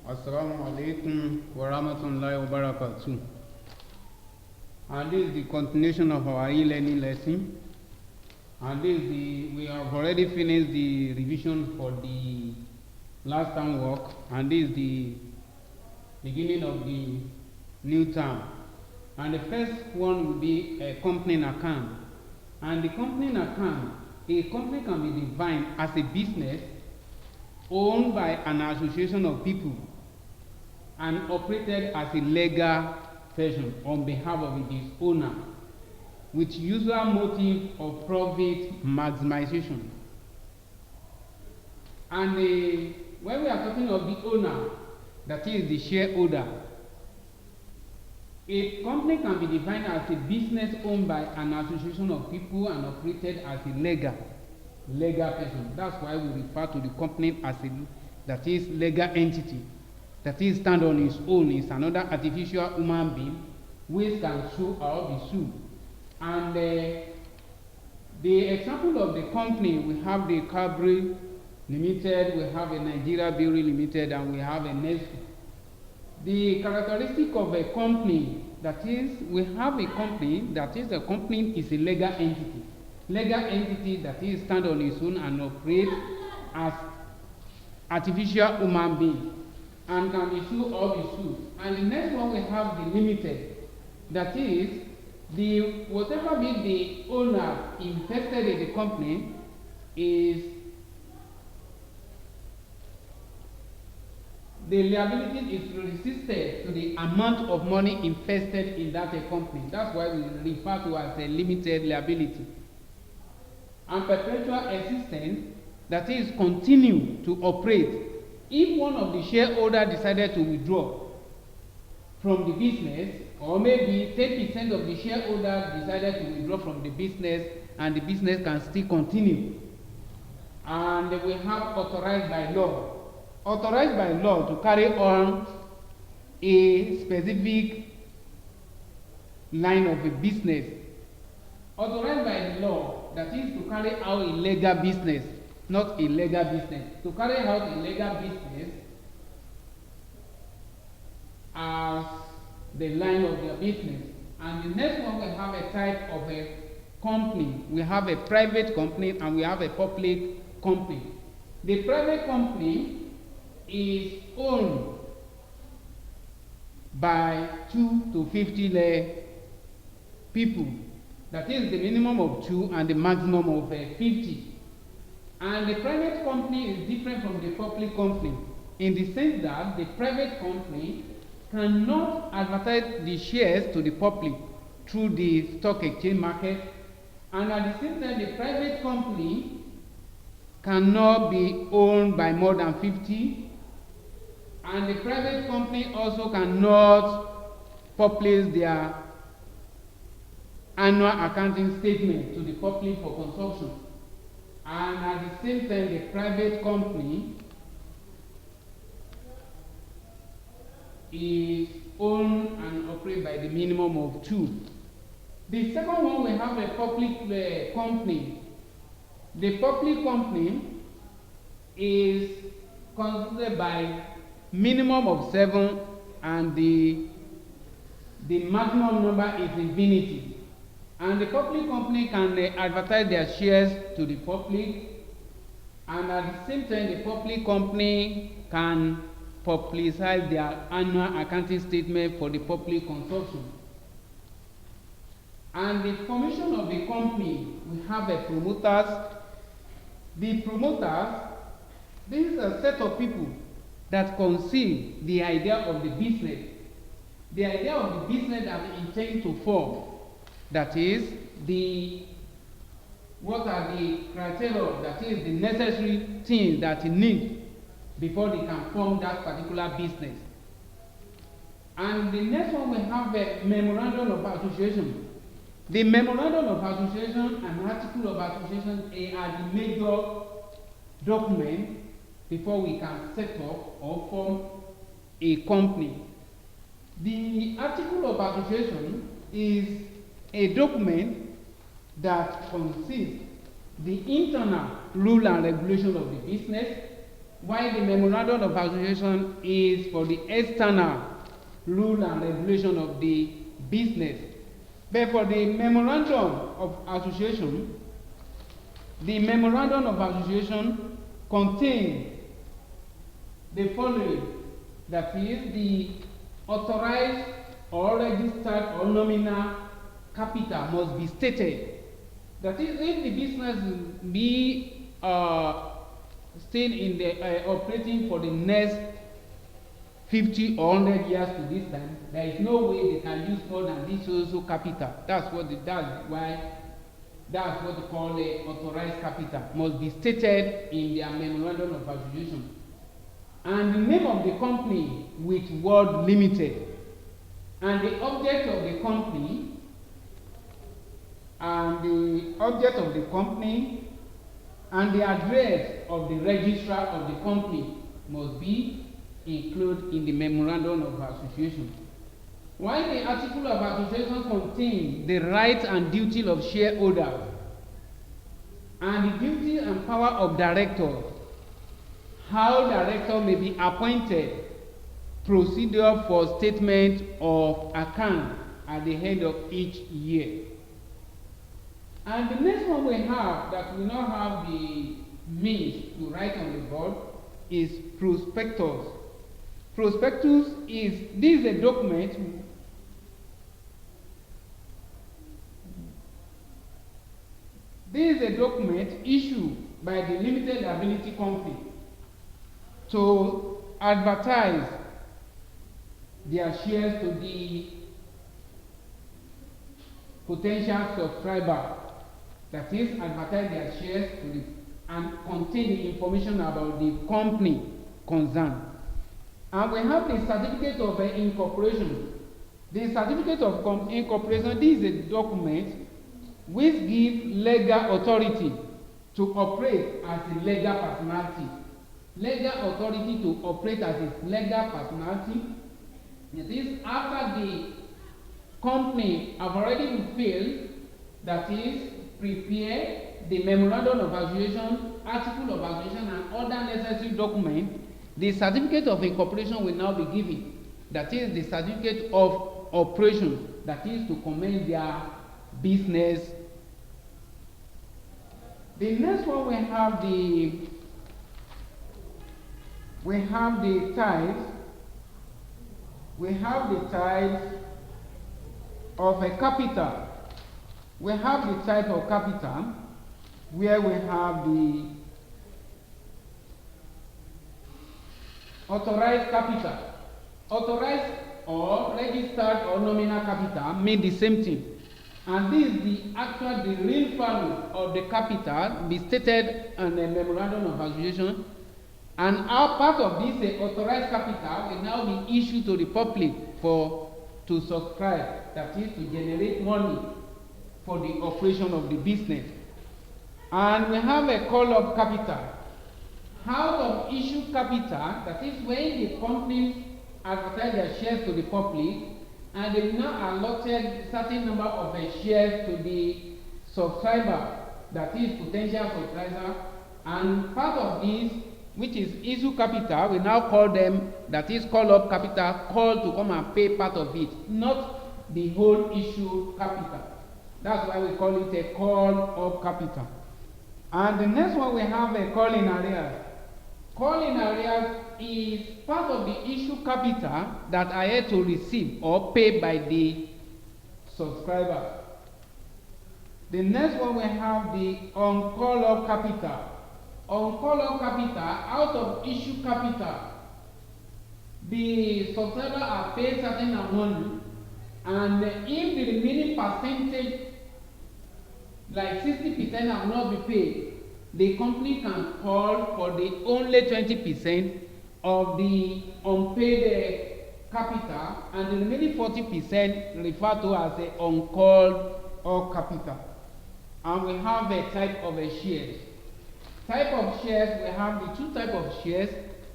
Assalamu alaikum wa rahmatullahi wa barakatuh. And this is the continuation of our e-learning lesson. And we have already finished the revision for the last term work, and this is the beginning of the new term. And the first one will be a company account. And the company account, a company can be defined as a business owned by an association of people and operated as a legal person on behalf of its owner, with usual motive of profit maximization. And when we are talking of the owner, that is the shareholder, a company can be defined as a business owned by an association of people and operated as a legal person. That's why we refer to the company as that is legal entity. That is stand on its own, is another artificial human being which can sue or be sued. And the example of the company, we have the Cabri Limited, we have a Nigeria Brewery Limited, and we have a Nestle. The characteristic of a company, that is, we have a company, that is, a company is a legal entity. Legal entity that is stand on its own and operate as artificial human being and can be sued or be sued. And the next one we have the limited, that is, whatever be the owner invested in the company is the liability is resisted to the amount of money invested in that company. That's why we refer to as a limited liability. And perpetual existence, that is, continue to operate. If one of the shareholders decided to withdraw from the business, or maybe 10% of the shareholders decided to withdraw from the business, and the business can still continue. And we have authorized by law. Authorized by law to carry on a specific line of a business. Authorized by law, that is to carry out a legal business, not a legal business. To carry out a legal business as the line of their business. And the next one, we have a type of a company. We have a private company and we have a public company. The private company is owned by 2 to 50 people. That is the minimum of 2 and the maximum of 50. And the private company is different from the public company in the sense that the private company cannot advertise the shares to the public through the stock exchange market, and at the same time the private company cannot be owned by more than 50, and the private company also cannot publish their annual accounting statement to the public for consumption. And at the same time, the private company is owned and operated by the minimum of 2. The second one, we have a public company. The public company is constituted by minimum of 7, and the maximum number is infinity. And the public company can advertise their shares to the public, and at the same time the public company can publicize their annual accounting statement for the public consumption. And the formation of the company, we have a promoters. The promoters, this is a set of people that conceive the idea of the business. The idea of the business that they intend to form. That is, what are the criteria, that is the necessary things that you need before they can form that particular business. And the next one, we have a memorandum of association. The memorandum of association and article of association are the major document before we can set up or form a company. The article of association is a document that consists the internal rule and regulation of the business, While the memorandum of association is for the external rule and regulation of the business. But for the memorandum of association, the memorandum of association contains the following, that is, the authorized or registered or nominal capital must be stated. That is, if the business be still in the operating for the next 50 or 100 years to this time, there is no way they can use more than this social capital. That's what they call the authorized capital. Must be stated in their memorandum of association. And the name of the company with word limited. And the object of the company and the address of the registrar of the company must be included in the memorandum of association. While the article of association contains the rights and duty of shareholders and the duty and power of directors, how director may be appointed, procedure for statement of account at the end of each year. And the next one we have that we now have the means to write on the board is prospectus. Prospectus is a document issued by the limited liability company to advertise their shares to the potential subscriber. That is, advertise their shares to the, and contain the information about the company concerned. And we have the certificate of incorporation. The certificate of incorporation, this is a document which gives legal authority to operate as a legal personality. Legal authority to operate as a legal personality. It is after the company have already fulfilled, that is, prepare the memorandum of association, article of association, and other necessary documents, the certificate of incorporation will now be given. That is the certificate of operation, that is to commence their business. The next one we have the types. We have the types of a capital. We have the type of capital where we have the authorized capital. Authorized or registered or nominal capital mean the same thing. And this is the real value of the capital be stated in the memorandum of association. And our part of this authorized capital will now be issued to the public to subscribe, that is to generate money for the operation of the business. And we have a call-up capital. Out of issued capital, that is when the companies advertise their shares to the public, and they now allotted certain number of shares to the subscriber, that is potential subscriber, and part of this, which is issue capital, we now call them, that is call-up capital, called to come and pay part of it, not the whole issue capital. That's why we call it a call-up capital. And the next one we have a call in arrears. Call in arrears is part of the issue capital that I had to receive or pay by the subscriber. The next one we have the on call-up capital. On call-up capital, out of issue capital, the subscriber are paid certain amount, and if the remaining percentage, like 60%, have not been paid, the company can call for the only 20% of the unpaid capital, and the remaining 40% referred to as the on-call-up capital. And we have a type of a shares. Type of shares, we have the two type of shares.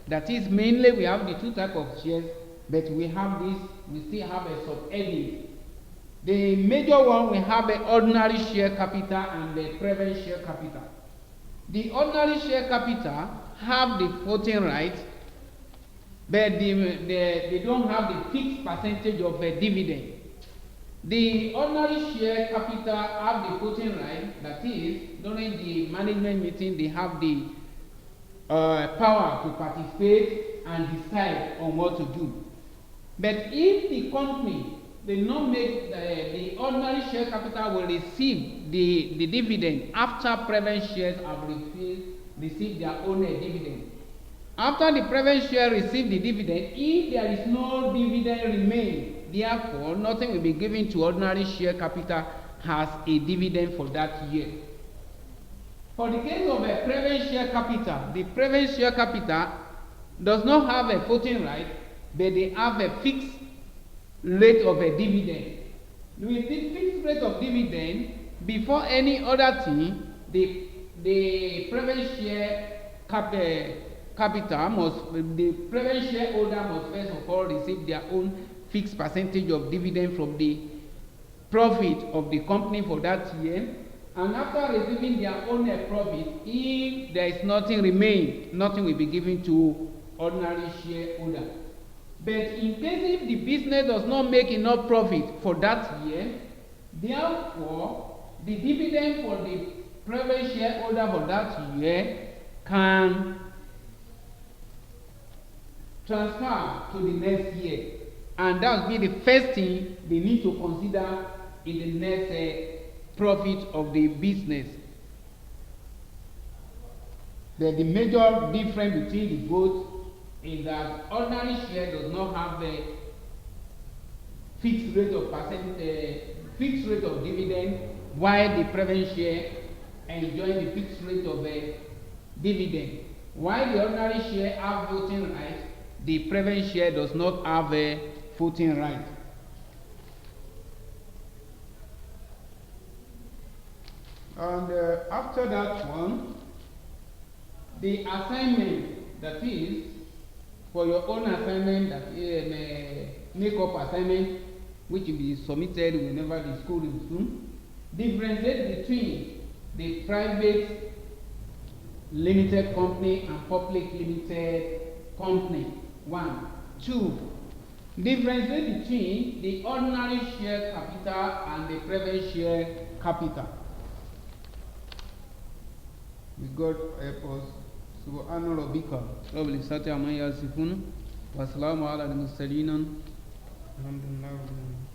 That is, mainly we have the two type of shares, but we still have a sub-heading. The major one, we have the ordinary share capital and the preference share capital. The ordinary share capital have the voting right, but they don't have the fixed percentage of a dividend. The ordinary share capital have the voting right, that is, during the management meeting, they have the power to participate and decide on what to do. But if the company they not make the ordinary share capital will receive the dividend after preference shares have received their own dividend. After the preference share receive the dividend, if there is no dividend remain, therefore nothing will be given to ordinary share capital as a dividend for that year. For the case of a preference share capital, the preference share capital does not have a voting right, but they have a fixed rate of a dividend. With the fixed rate of dividend, before any other thing, the preference share capital must, the preference shareholder must first of all receive their own fixed percentage of dividend from the profit of the company for that year. And after receiving their own profit, if there is nothing remain, nothing will be given to ordinary shareholder. But in case if the business does not make enough profit for that year, therefore the dividend for the preference shareholder for that year can transfer to the next year, and that will be the first thing they need to consider in the next profit of the business. The major difference between the both is that ordinary share does not have a fixed rate of dividend, while the preference share enjoy the fixed rate of dividend. While the ordinary share have voting right, the preference share does not have a voting right. And after that one, the assignment, that is, for your own assignment, that is make-up assignment, which will be submitted whenever the school resumes, differentiate between the private limited company and public limited company. 1. 2. Differentiate between the ordinary share capital and the preference share capital. May God help us. Subhana rabbika rabbil izzati amma yasifun wa salamun ala al mursalin. Alhamdulillah.